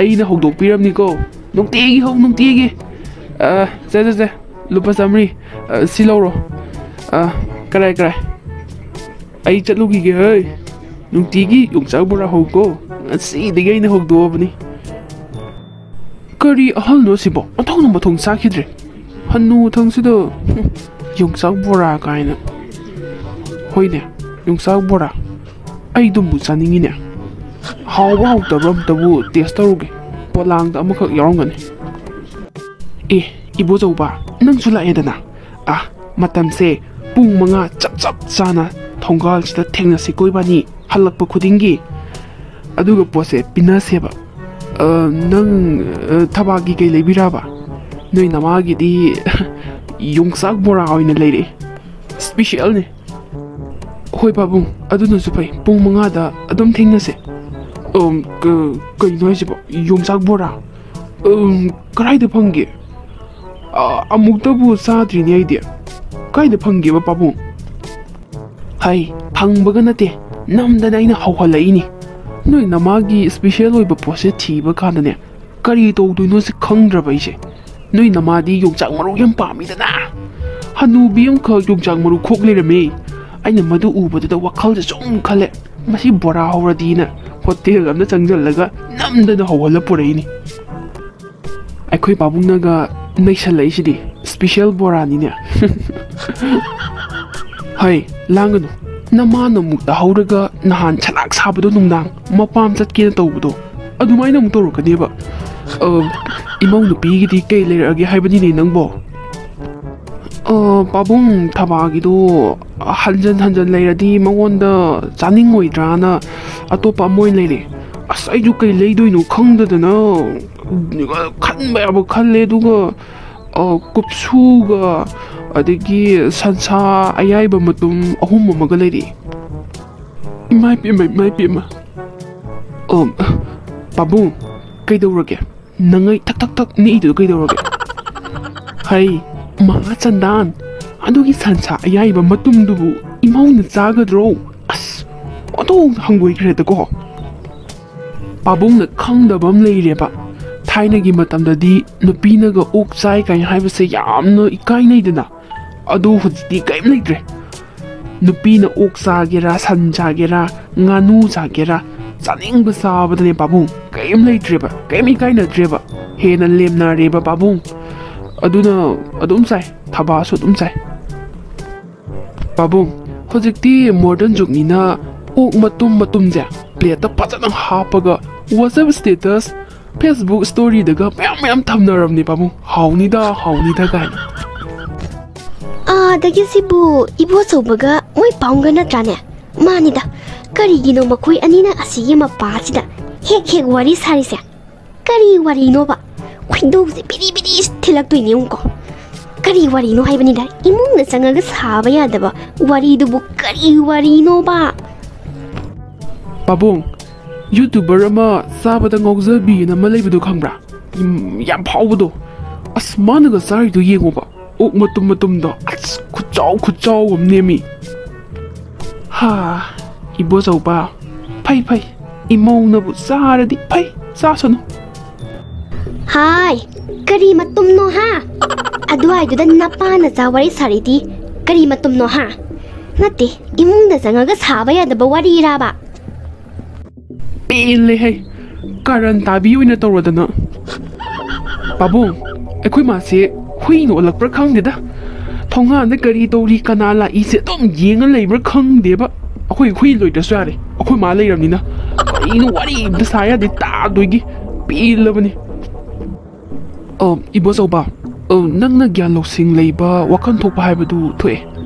aina hogdok piramni ko nungtigi se lupa samri siloro karai ai chatlugi ge hei nungtigi yongchak bura ho ko ngasi dagi aina hogdo bani kari ahal no sibo atong mathong sakhidre hannu thangsido yongchak bura kaina hoine yongchak bura ai dum bu chaningi ne hawba hawtabram tabu test tawge polang da amakha yawnggani ibo jawba nang chula edana matam se pung manga chap chana thongal sida thengna se koibani halakpa khudingi aduga pose pina seba nang thabagi kai lebiraba noi namagi di yongsak bora oina leire special ne hoi babung aduna su pai pung manga da adum thengnase kai noi sibo yongsak bora karai da phangi amukta bu sadri ne idea kai da phangi ba babung hai phangbaga nate namda ina hawhalai ni noi namagi special oi ba pose thiba kanda ne kari to duino se khangdra bai se noi namadi yongchak maru yam pami da na hanu biam kha yongchak maru khok le rame aina madu ubadu da wakhal je sum khale masi bora hawradi na hotel amna changjal laga namda da hawala purai ni aikhoi babung naga naisal lai sidi special bora ni ne hai langanu namana mukta hawraga nahan chalak sabado nungdang mapam chatke na tawbudo adumaina mu toru kadeba imau nupi gi di kei leirage haibani ne nangbo babung thabagido hanjan leiradi mangonda chaningoidrana atopa moi leire asai ju kai leidoinu khangdadana khanba yabo khalle duga kupsuga adigi sansa ayaiba matum ahum amaga leiri mai pima babung kaidaurage nangai tak ni idu kaidaurage hai ma chandan adugi sansa ayaiba matum dubu imauna chagadro as oto hangoi greda ko babung na khangdabam leireba thainagi matamdadi nupinaga ok chai kai haibase yamna ikai naidana adu hujti kaim leidre nupina ok sagera san jagera nganu jagera chaning basabadane babung kaim leidreba kaim ikai na dreba hena lemna reba babung aduna adum sai thaba su dum sai babung hojikti modern jugni na ꯑꯣꯛ ꯃꯇꯨꯝꯁꯦ ꯄ꯭ꯂꯦꯠꯇ ꯐꯖꯅ ꯍꯥꯞꯄꯒ ꯋꯥꯆꯞ status Facebook ꯁ꯭ꯇꯣꯔꯤꯗꯒ ꯃꯌꯥꯝ ꯊꯝꯅꯔꯕꯅꯦ ꯄꯥꯕꯨꯡ ꯍꯥꯎꯅꯤꯗ ꯀꯥꯏꯅ ꯑꯗꯒꯤ ꯁꯤꯕꯨ ꯏꯕꯣꯆꯧꯕꯒ ꯃꯣꯏ ꯄꯥꯎꯒ ꯅꯠꯇ꯭ꯔꯥꯅꯦ ꯃꯥꯅꯤꯗ ꯀꯔꯤꯒꯤꯅꯣ ꯃꯈꯣꯏ ꯑꯅꯤꯅ ꯑꯁꯤꯒꯤ ꯃꯄꯥꯁꯤꯗ ꯍꯦꯛ ꯋꯥꯔꯤ ꯁꯥꯔꯤꯁꯦ ꯀꯔꯤ ꯋꯥꯔꯤꯅꯣꯕ ꯈꯣꯏꯗꯧꯁꯦ ꯕꯤꯔꯤ ꯊꯤꯜꯂꯛꯇꯣꯏꯅꯦ ꯑꯃꯨꯛꯀꯣ ꯀꯔꯤ ꯋꯥꯔꯤꯅꯣ ꯍꯥꯏꯕꯅꯤꯗ ꯏꯃꯨꯡꯗ ꯆꯪꯉꯒ ꯁꯥꯕ ꯌꯥꯗꯕ ꯋꯥꯔꯤꯗꯨꯕꯨ ꯀꯔꯤ ꯋꯥꯔꯤꯅꯣꯕ ꯄꯥꯕꯨꯡ ꯌꯨꯇꯨꯕꯔ ꯑꯃ ꯆꯥꯕꯗ ꯉꯥꯎꯖꯕꯤꯅ ꯑꯃ ꯂꯩꯕꯗꯣ ꯈꯪꯕ꯭ꯔꯥ ꯌꯥꯝ ꯐꯥꯎꯕꯗꯣ ꯑꯁ ꯃꯥꯅꯒ ꯆꯥꯔꯤꯗꯣ ꯌꯦꯡꯉꯣꯕ ꯑꯣꯛ ꯃꯇꯨꯝꯗꯣ ꯑꯁ ꯈꯨꯠꯆꯥꯎ ꯑꯃ ꯅꯦꯝꯃꯤ ꯍꯥ ꯏꯕꯣꯆꯧꯕ ꯐꯩ ꯏꯃꯧꯅꯕꯨ ꯆꯥꯔꯗꯤ ꯐꯩ ꯆꯥꯁꯅꯨ ꯍꯥꯏ ꯀꯔꯤ ꯃꯇꯨꯝꯅꯣ ꯍꯥ ꯑꯗꯨꯋꯥꯏꯗꯨꯗ ꯅꯄꯥꯅ ꯋꯥꯔꯤ ꯁꯥꯔꯤꯗꯤ ꯀꯔꯤ ꯃꯇꯨꯝꯅꯣ ꯍꯥ ꯅꯠꯇꯦ ꯏꯃꯨꯡꯗ ꯆꯪꯉꯒ ꯁꯥꯕ ꯌꯥꯗꯕ ꯋꯥꯔꯤꯔꯥꯕ ꯄꯦꯜꯂꯦꯍꯦ ꯀꯥꯔꯟ ꯇꯥꯕꯤ ꯑꯣꯏꯅ ꯇꯧꯔꯗꯅ ꯄꯥꯕꯨꯡ ꯑꯩꯈꯣꯏ ꯃꯥꯁꯦ ꯍꯨꯏꯅ ꯑꯣꯜꯂꯛꯄ꯭ꯔꯥ ꯈꯪꯗꯦꯗ ꯊꯣꯡꯒꯥꯟꯗ ꯀꯔꯤ ꯇꯧꯔꯤ ꯀꯅꯥ ꯂꯥꯛꯏꯁꯦ ꯑꯗꯨꯝ ꯌꯦꯡꯉ ꯂꯩꯕ꯭ꯔꯥ ꯈꯪꯗꯦꯕ ꯑꯩꯈꯣꯏ ꯍꯨꯏ ꯂꯣꯏꯗ꯭ꯔꯁꯨ ꯌꯥꯔꯦ ꯑꯩꯈꯣꯏ ꯃꯥ ꯂꯩꯔꯕꯅꯤꯅ ꯀꯔꯤꯅꯣ ꯋꯥꯔꯤ ꯑꯝꯇ ꯁꯥ ꯌꯥꯗꯦ ꯇꯥꯗꯣꯏꯒꯤ ꯄꯦꯜꯂꯕꯅꯤ ꯏꯕꯣꯆꯧꯕ ꯅꯪꯅ ꯒ꯭ꯌꯥꯟ ꯂꯧꯁꯤꯡ ꯂꯩꯕ ꯋꯥꯈꯜ ꯊꯣꯛꯄ ꯍꯥꯏꯕꯗꯨ ꯊꯣꯛꯑꯦ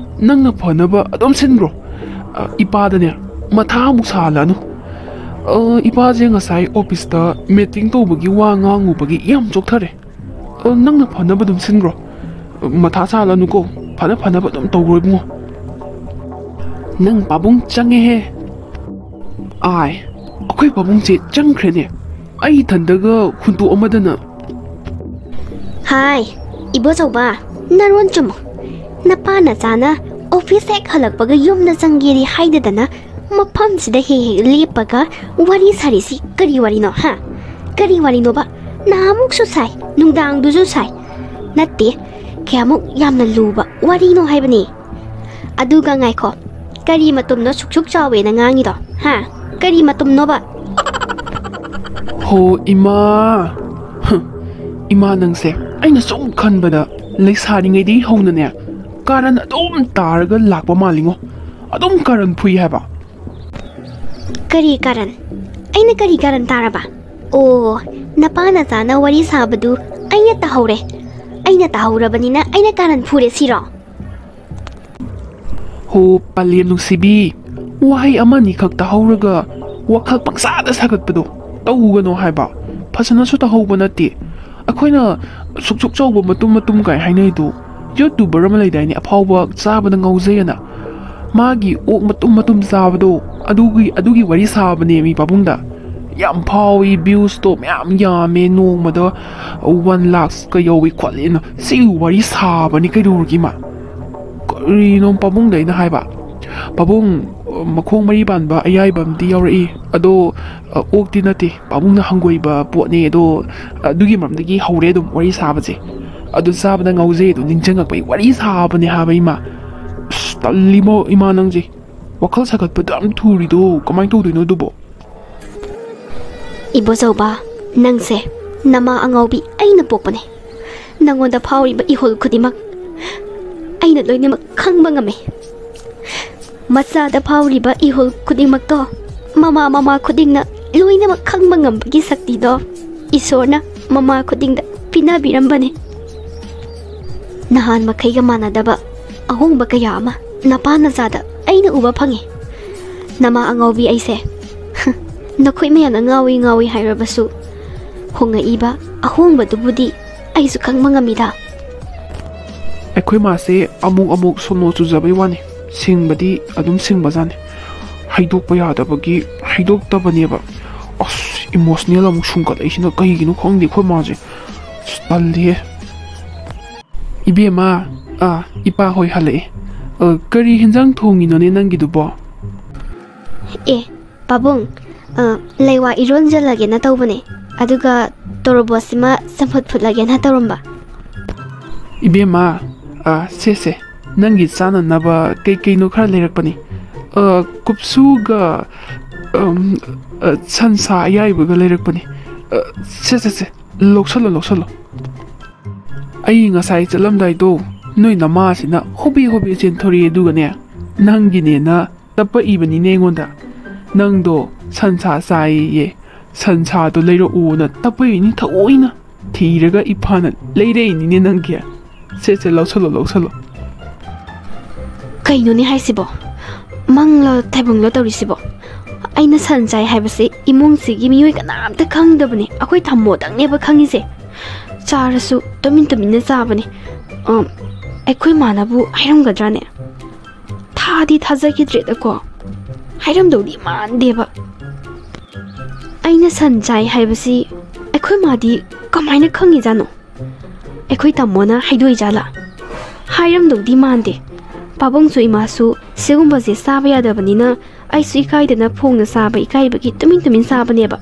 ꯅꯪꯅ ꯐꯅꯕ ꯑꯗꯨꯝ ꯁꯤꯟꯈ꯭ꯔꯣ ꯏꯄꯥꯗꯅꯦ ꯃꯊꯥ ꯑꯃꯨꯛ ꯁꯥꯍꯜꯂꯅꯨ ꯏꯄꯥꯁꯦ ꯉꯁꯥꯏ ꯑꯣꯐꯤꯁꯇ ꯃꯤꯇꯤꯡ ꯇꯧꯕꯒꯤ ꯋꯥ ꯉꯥꯡꯉꯨꯕꯒꯤ ꯌꯥꯝ ꯆꯣꯛꯊꯔꯦ ꯅꯪꯅ ꯐꯅꯕ ꯑꯗꯨꯝ ꯁꯤꯟꯈ꯭ꯔꯣ ꯃꯊꯥ ꯁꯥꯍꯜꯂꯅꯨꯀꯣ ꯐꯅꯕ ꯑꯗꯨꯝ ꯇꯧꯈ꯭ꯔꯣ ꯏꯕꯨꯡꯉꯣ ꯅꯪ ꯄꯥꯕꯨꯡ ꯆꯪꯉꯦꯍꯦ ꯑꯩꯈꯣꯏ ꯄꯥꯕꯨꯡꯁꯦ ꯆꯪꯈ꯭ꯔꯦꯅꯦ ꯑꯩ ꯏꯊꯟꯗꯒ ꯍꯨꯟꯇꯣꯛꯑꯝꯃꯗꯅ ꯍꯥꯏ ꯏꯕꯣꯆꯧꯕ ꯅꯔꯣꯟ ꯆꯨꯝꯃꯣ ꯅꯄꯥꯅ ꯆꯥꯅ ꯑꯣꯐꯤꯁ ꯍꯦꯛ ꯍꯜꯂꯛꯄꯒ ꯌꯨꯝꯗ ꯆꯪꯒꯦꯗꯤ ꯍꯥꯏꯗꯗꯅ ꯃꯐꯝꯁꯤꯗ ꯍꯦꯛ ꯂꯦꯞꯄꯒ ꯋꯥꯔꯤ ꯁꯥꯔꯤꯁꯤ ꯀꯔꯤ ꯋꯥꯔꯤꯅꯣ ꯍꯥ ꯀꯔꯤ ꯋꯥꯔꯤꯅꯣꯕ ꯅꯍꯥꯟꯃꯨꯛꯁꯨ ꯁꯥꯏ ꯅꯨꯡꯗꯥꯡꯗꯨꯁꯨ ꯁꯥꯏ ꯅꯠꯇꯦ ꯀꯌꯥꯃꯨꯛ ꯌꯥꯝꯅ ꯂꯨꯕ ꯋꯥꯔꯤꯅꯣ ꯍꯥꯏꯕꯅꯤ ꯑꯗꯨꯒ ꯉꯥꯏꯈꯣ ꯀꯔꯤ ꯃꯇꯨꯝꯅꯣ ꯁꯨꯛ ꯆꯥꯎꯋꯦꯅ ꯉꯥꯡꯉꯤꯗꯣ ꯍꯥ ꯀꯔꯤ ꯃꯇꯨꯝꯅꯣꯕ ꯍꯣ ꯏꯃꯥ ꯅꯪꯁꯦ ꯑꯩꯅ ꯁꯨꯝ ꯈꯟꯕꯗ ꯂꯩꯁꯥꯔꯤꯉꯩꯗꯒꯤ ꯍꯧꯅꯅꯦ ꯀꯥꯔꯟ ꯑꯗꯨꯝ ꯇꯥꯔꯒ ꯂꯥꯛꯄ ꯃꯥꯜꯂꯤꯉꯣ ꯑꯗꯨꯝ ꯀꯥꯔꯟ ꯐꯨꯏ ꯍꯥꯏꯕ ꯀꯔꯤ ꯀꯥꯔꯟ ꯑꯩꯅ ꯀꯔꯤ ꯀꯥꯔꯟ ꯇꯥꯔꯕ ꯑꯣ ꯅꯄꯥꯅ ꯆꯥꯅ ꯋꯥꯔꯤ ꯁꯥꯕꯗꯨ ꯑꯩꯅ ꯇꯥꯍꯧꯔꯕꯅꯤꯅ ꯑꯩꯅ ꯀꯥꯔꯟ ꯐꯨꯔꯦ ꯁꯤꯔꯣ ꯍꯣ ꯄꯂꯦꯝ ꯅꯨꯡꯁꯤꯕꯤ ꯋꯥꯍꯩ ꯑꯃꯅꯤ ꯈꯛ ꯇꯥꯍꯧꯔꯒ ꯋꯥꯈꯜ ꯄꯪꯁꯥꯗ ꯁꯥꯒꯠꯄꯗꯣ ꯇꯧꯒꯅꯣ ꯍꯥꯏꯕ ꯐꯖꯅꯁꯨ ꯇꯥꯍꯧꯕ ꯅꯠꯇꯦ ꯑꯩꯈꯣꯏꯅ ꯁꯨꯛ ꯆꯥꯎꯕ ꯃꯇꯨꯝ ꯀꯥꯏ ꯍꯥꯏꯅꯩꯗꯣ ꯌꯨꯇꯨꯕꯔ ꯑꯃ ꯂꯩꯗꯥꯏꯅꯦ ꯑꯐꯥꯎꯕ ꯆꯥꯕꯗ ꯉꯥꯎꯖꯩꯑꯅ ꯃꯥꯒꯤ ꯑꯣꯛ ꯃꯇꯨꯝ ꯆꯥꯕꯗꯣ ꯑꯗꯨꯒꯤ ꯋꯥꯔꯤ ꯁꯥꯕꯅꯦ ꯃꯤ ꯄꯥꯕꯨꯡꯗ ꯌꯥꯝ ꯐꯥꯎꯏ ꯚ꯭ꯌꯨꯁꯇꯣ ꯃꯌꯥꯝ ꯌꯥꯝꯃꯦ ꯅꯣꯡꯃꯗ 1 ꯂꯥꯈꯀ ꯌꯧꯏ ꯈꯣꯠꯂꯦꯅ ꯁꯤꯒꯤ ꯋꯥꯔꯤ ꯁꯥꯕꯅꯤ ꯀꯩꯗꯧꯔꯒꯦ ꯃꯥ ꯀꯔꯤꯅꯣ ꯄꯥꯕꯨꯡꯗ ꯑꯩꯅ ꯍꯥꯏꯕ ꯄꯥꯕꯨꯡ ꯃꯈꯣꯡ ꯃꯔꯤ ꯄꯥꯟꯕ ꯑꯌꯥꯏꯕ ꯑꯃꯗꯤ ꯌꯥꯎꯔꯛꯏ ꯑꯗꯣ ꯑꯣꯛꯇꯤ ꯅꯠꯇꯦ ꯄꯥꯕꯨꯡꯅ ꯍꯪꯒꯣꯏꯕ ꯄꯣꯠꯅꯦ ꯑꯗꯣ ꯑꯗꯨꯒꯤ ꯃꯔꯝꯗꯒꯤ ꯍꯧꯔꯦ ꯑꯗꯨꯝ ꯋꯥꯔꯤ ꯁꯥꯕꯁꯦ ꯑꯗꯨ ꯆꯥꯕꯗ ꯉꯥꯎꯖꯩ ꯑꯗꯨ ꯅꯤꯡꯁꯤꯡꯉꯛꯄꯩ ꯋꯥꯔꯤ ꯁꯥꯕꯅꯦ ꯍꯥꯏꯕ ꯏꯃꯥ ꯑꯁ ꯇꯜꯂꯤꯃꯣ ꯏꯃꯥ ꯅꯪꯁꯦ ꯋꯥꯈꯜ ꯁꯥꯒꯠꯄꯗ ꯌꯥꯝ ꯊꯨꯔꯤꯗꯣ ꯀꯃꯥꯏꯅ ꯇꯧꯗꯣꯏꯅꯣ ꯑꯗꯨꯕꯣ ꯏꯕꯣꯆꯧꯕ ꯅꯪꯁꯦ ꯅꯃꯥ ꯑꯉꯥꯎꯕꯤ ꯑꯩꯅ ꯄꯣꯛꯄꯅꯦ ꯅꯪꯉꯣꯟꯗ ꯐꯥꯎꯔꯤꯕ ꯏꯍꯨꯜ ꯈꯨꯗꯤꯡꯃꯛ ꯑꯩꯅ ꯂꯣꯏꯅꯃꯛ ꯈꯪꯕ ꯉꯝꯃꯤ ꯃꯆꯥꯗ ꯐꯥꯎꯔꯤꯕ ꯏꯍꯨꯜ ꯈꯨꯗꯤꯡꯃꯛꯇꯣ ꯃꯃꯥ ꯈꯨꯗꯤꯡꯅ ꯂꯣꯏꯅꯃꯛ ꯈꯪꯕ ꯉꯝꯕꯒꯤ ꯁꯛꯇꯤꯗꯣ ꯏꯁꯣꯔꯅ ꯃꯃꯥ ꯈꯨꯗꯤꯡꯗ ꯄꯤꯅꯕꯤꯔꯝꯕꯅꯤ ꯅꯍꯥꯟ ꯃꯈꯩꯒ ꯃꯥꯟꯅꯗꯕ ꯑꯍꯣꯡꯕ ꯀꯌా ꯑꯃ ꯅꯄꯥ ꯅꯆꯥꯗ ꯑꯩꯅ ꯎꯕ ꯐꯪꯉꯤ ꯅꯃꯥ ꯑꯉꯥꯎꯕꯤ ꯑꯩꯁꯦ ꯅꯈꯣꯏ ꯃꯌꯥꯝꯅ ꯉꯥꯎꯏ ꯍꯥꯏꯔꯕꯁꯨ ꯍꯣꯡꯉꯛꯏꯕ ꯑꯍꯣꯡꯕꯗꯨꯕꯨꯗꯤ ꯑꯩꯁꯨ ꯈꯪꯕ ꯉꯝꯃꯤꯗ ꯑꯩꯈꯣꯏ ꯃꯥꯁꯦ ꯑꯃꯨꯛ ꯁꯣꯅꯣ ꯆꯨꯖꯕꯩ ꯋꯥꯅꯤ ꯁꯤꯡꯕꯗꯤ ꯑꯗꯨꯝ ꯁꯤꯡꯕꯖꯥꯠꯅꯤ ꯍꯩꯗꯣꯛꯄ ꯌꯥꯗꯕꯒꯤ ꯍꯩꯗꯣꯛꯇꯕꯅꯦꯕ ꯑꯁ ꯏꯃꯣꯁꯅꯦꯜ ꯑꯃꯨꯛ ꯁꯨꯡꯀꯠꯂꯛꯏꯁꯤꯅ ꯀꯩꯒꯤꯅꯣ ꯈꯪꯗꯦ ꯑꯩꯈꯣꯏ ꯃꯥꯁꯦ ꯇꯜꯂꯤꯍꯦ ꯏꯕꯦꯝꯃ ꯏꯄꯥ ꯍꯣꯏ ꯍꯜꯂꯛꯑꯦ ꯀꯔꯤ ꯍꯦꯟꯖꯥꯡ ꯊꯣꯡꯉꯤꯅꯣꯅꯦ ꯅꯪꯒꯤꯗꯨꯕꯣ ꯄꯥꯕꯨꯡ ꯂꯩꯋꯥ ꯏꯔꯣꯟꯖꯜꯂꯒꯦꯅ ꯇꯧꯕꯅꯦ ꯑꯗꯨꯒ ꯇꯣꯔꯣꯕꯣꯠꯁꯤꯃ ꯆꯝꯐꯨꯠ ꯐꯨꯠꯂꯒꯦꯅ ꯇꯧꯔꯝꯕ ꯏꯕꯦꯝꯃ ꯁꯦ ꯅꯪꯒꯤ ꯆꯥꯅꯅꯕ ꯀꯩꯀꯩꯅꯣꯈꯔ ꯂꯩꯔꯛꯄꯅꯤ ꯀꯨꯞꯁꯨꯒ ꯁꯟꯁꯥ ꯑꯌꯥꯏꯕꯒ ꯂꯩꯔꯛꯄꯅꯤ ꯁꯦ ꯂꯧꯁꯜꯂꯣ ꯑꯩ ꯉꯁꯥꯏ ꯆꯠꯂꯝꯗꯥꯏꯗꯣ ꯅꯣꯏ ꯅꯃꯥꯁꯤꯅ ꯍꯣꯕꯦ ꯆꯦꯟꯊꯣꯔꯛꯑꯦ ꯑꯗꯨꯒꯅꯦ ꯅꯪꯒꯤꯅꯦꯅ ꯇꯞꯄꯛꯏꯕꯅꯤꯅꯦ ꯑꯩꯉꯣꯟꯗ ꯅꯪꯗꯣ ꯁꯟꯁꯥ ꯆꯥꯏꯌꯦ ꯁꯟꯁꯥꯗꯣ ꯂꯩꯔꯛꯎꯅ ꯇꯞꯄꯩꯅꯤ ꯊꯑꯣꯏꯅ ꯊꯤꯔꯒ ꯏꯐꯥꯅ ꯂꯩꯔꯛꯏꯅꯤꯅꯦ ꯅꯪꯒꯤ ꯁꯦ ꯂꯧꯁꯜꯂꯣ ꯀꯩꯅꯣꯅꯦ ꯍꯥꯏꯁꯤꯕꯣ ꯃꯪꯂ ꯇꯥꯏꯕꯪꯂ ꯇꯧꯔꯤꯁꯤꯕꯣ ꯑꯩꯅ ꯁꯟ ꯆꯥꯏ ꯍꯥꯏꯕꯁꯤ ꯏꯃꯨꯡꯁꯤꯒꯤ ꯃꯤꯑꯣꯏ ꯀꯅꯥꯝꯇ ꯈꯪꯗꯕꯅꯤ ꯑꯩꯈꯣꯏ ꯊꯝꯃꯣꯗꯪꯅꯦꯕ ꯈꯪꯉꯤꯁꯦ ꯆꯥꯔꯁꯨ ꯇꯨꯃꯤꯟꯅ ꯆꯥꯕꯅꯤ ꯑꯩꯈꯣꯏ ꯃꯥꯅꯕꯨ ꯍꯥꯏꯔꯝꯒꯗ꯭ꯔꯥꯅꯦ ꯊꯥꯗꯤ ꯊꯥꯖꯈꯤꯗ꯭ꯔꯦꯗꯀꯣ ꯍꯥꯏꯔꯝꯗꯧꯗꯤ ꯃꯥꯟꯗꯦꯕ ꯑꯩꯅ ꯁꯟ ꯆꯥꯏ ꯍꯥꯏꯕꯁꯤ ꯑꯩꯈꯣꯏ ꯃꯥꯗꯤ ꯀꯃꯥꯏꯅ ꯈꯪꯉꯤꯖꯥꯠꯅꯣ ꯑꯩꯈꯣꯏ ꯇꯥꯃꯣꯅ ꯍꯥꯏꯗꯣꯛꯏꯖꯥꯠꯂꯥ ꯍꯥꯏꯔꯝꯗꯧꯗꯤ ꯃꯥꯟꯗꯦ ꯄꯥꯕꯨꯡꯁꯨ ꯏꯃꯥꯁꯨ ꯁꯤꯒꯨꯝꯕꯁꯦ ꯆꯥꯕ ꯌꯥꯗꯕꯅꯤꯅ ꯑꯩꯁꯨ ꯏꯀꯥꯏꯗꯅ ꯐꯣꯡꯅ ꯆꯥꯕ ꯏꯀꯥꯏꯕꯒꯤ ꯇꯨꯃꯤꯟ ꯆꯥꯕꯅꯦꯕ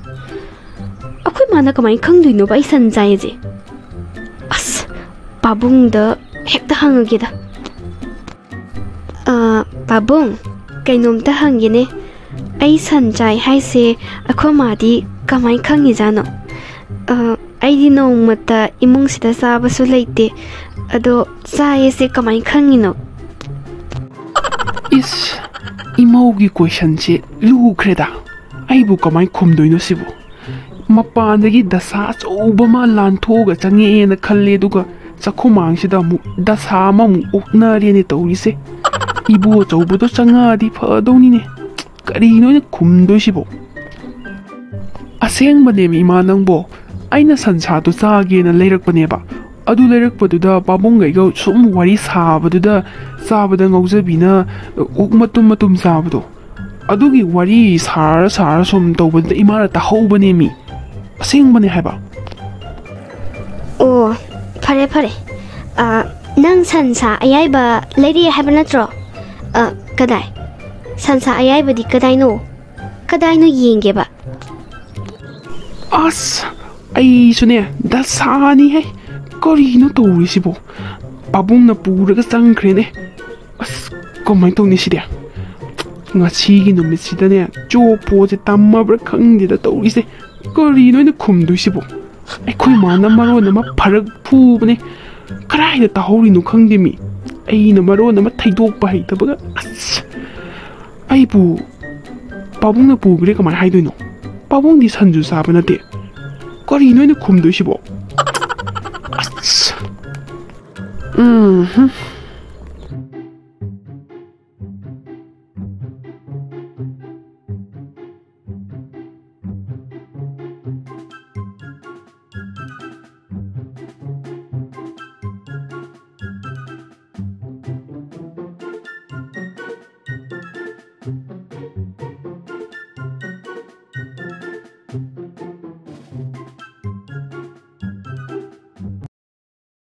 ꯑꯩꯈꯣꯏ ꯃꯥꯅ ꯀꯃꯥꯏꯅ ꯈꯪꯗꯣꯏꯅꯣꯕ ꯑꯩ ꯁꯟ ꯆꯥꯏꯁꯦ ꯑꯁ ꯄꯥꯕꯨꯡꯗ ꯍꯦꯛꯇ ꯍꯪꯉꯒꯦꯗ ꯄꯥꯕꯨꯡ ꯀꯩꯅꯣꯝꯇ ꯍꯪꯒꯦꯅꯦ ꯑꯩ ꯁꯟ ꯆꯥꯏ ꯍꯥꯏꯁꯦ ꯑꯩꯈꯣꯏ ꯃꯥꯗꯤ ꯀꯃꯥꯏꯅ ꯈꯪꯉꯤꯖꯥꯠꯅꯣ ꯑꯩꯗꯤ ꯅꯣꯡꯃꯇ ꯏꯃꯨꯡꯁꯤꯗ ꯆꯥꯕꯁꯨ ꯂꯩꯇꯦ ꯑꯗꯣ ꯆꯥꯏꯌꯦꯁꯦ ꯀꯃꯥꯏꯅ ꯈꯪꯉꯤꯅꯣ ꯏꯁ ꯏꯃꯧꯒꯤ ꯀꯣꯏꯁꯟꯁꯦ ꯂꯨꯈ꯭ꯔꯦꯗ ꯑꯩꯕꯨ ꯀꯃꯥꯏꯅ ꯈꯨꯝꯗꯣꯏꯅꯣ ꯁꯤꯕꯨ ꯃꯄꯥꯟꯗꯒꯤ ꯗꯁꯥ ꯑꯆꯧꯕ ꯑꯃ ꯂꯥꯟꯊꯣꯛꯑꯒ ꯆꯪꯉꯛꯑꯦꯅ ꯈꯜꯂꯦ ꯑꯗꯨꯒ ꯆꯥꯛꯈꯨꯝꯃꯥꯡꯁꯤꯗ ꯑꯃꯨꯛ ꯗꯁꯥ ꯑꯃꯃꯨꯛ ꯑꯣꯛꯅꯔꯦꯅꯦ ꯇꯧꯔꯤꯁꯦ 이보 저보도 짱아디 파도니네 까리노네 굶도시보 ꯑꯁꯦꯡꯕꯅꯦ 이마 ꯅꯪꯕꯣ ꯑꯩꯅ ꯁꯟꯁꯥꯗꯣ ꯆꯥꯒꯦꯅ ꯂꯩꯔꯛꯄꯅꯦꯕ ꯑꯗꯨ ꯂꯩꯔꯛꯄꯗꯨꯗ ꯄꯥꯕꯨꯡꯒꯩꯒ ꯁꯨꯝ ꯋꯥꯔꯤ ꯁꯥꯕꯗꯨꯗ ꯆꯥꯕꯗ ꯉꯥꯎꯖꯕꯤꯅ ꯑꯣꯛ ꯃꯇꯨꯝ ꯆꯥꯕꯗꯣ ꯑꯗꯨꯒꯤ ꯋꯥꯔꯤ ꯁꯥꯔ ꯁꯨꯝ ꯇꯧꯕꯗꯨꯗ 이마ꯅ ꯇꯥꯍꯧꯕꯅꯦꯃꯤ ꯑꯁꯦꯡꯕꯅꯦ ꯍꯥꯏꯕ ꯑꯣ ꯐꯔꯦ ꯅꯪ ꯁꯟꯁꯥ ꯑꯌꯥꯏꯕ ꯂꯩꯔꯤ ꯍꯥꯏꯕ ꯅꯠꯇ꯭ꯔꯣ 그달 산사 아야이버디 그다이노 이행게봐 아스 아이수네 나 사니해 거리노 또우리시보 바봉나 뿌르가 짱그래네 아스 거마이 동네시랴 ngasi기 놈이시다네 쪼포제 담마브라 강디다 또우리세 거리노는 쿰두시보 아이코이 마나 마로나 마 파르 푸브네 그라이다 따호리노 강디미 ꯑꯩꯅ ꯃꯔꯣꯟ ꯑꯃ ꯊꯩꯗꯣꯛꯄ ꯍꯩꯇꯕꯒ ꯑꯁ ꯑꯩꯕꯨ ꯄꯥꯕꯨꯡꯅ ꯄꯨꯈ꯭ꯔꯦ ꯀꯃꯥꯏꯅ ꯍꯥꯏꯗꯣꯏꯅꯣ ꯄꯥꯕꯨꯡꯗꯤ ꯁꯟꯁꯨ ꯆꯥꯕ ꯅꯠꯇꯦ ꯀꯔꯤꯅꯣ ꯑꯩꯅ ꯈꯨꯝꯗꯣꯏꯁꯤꯕꯣ ꯑꯁ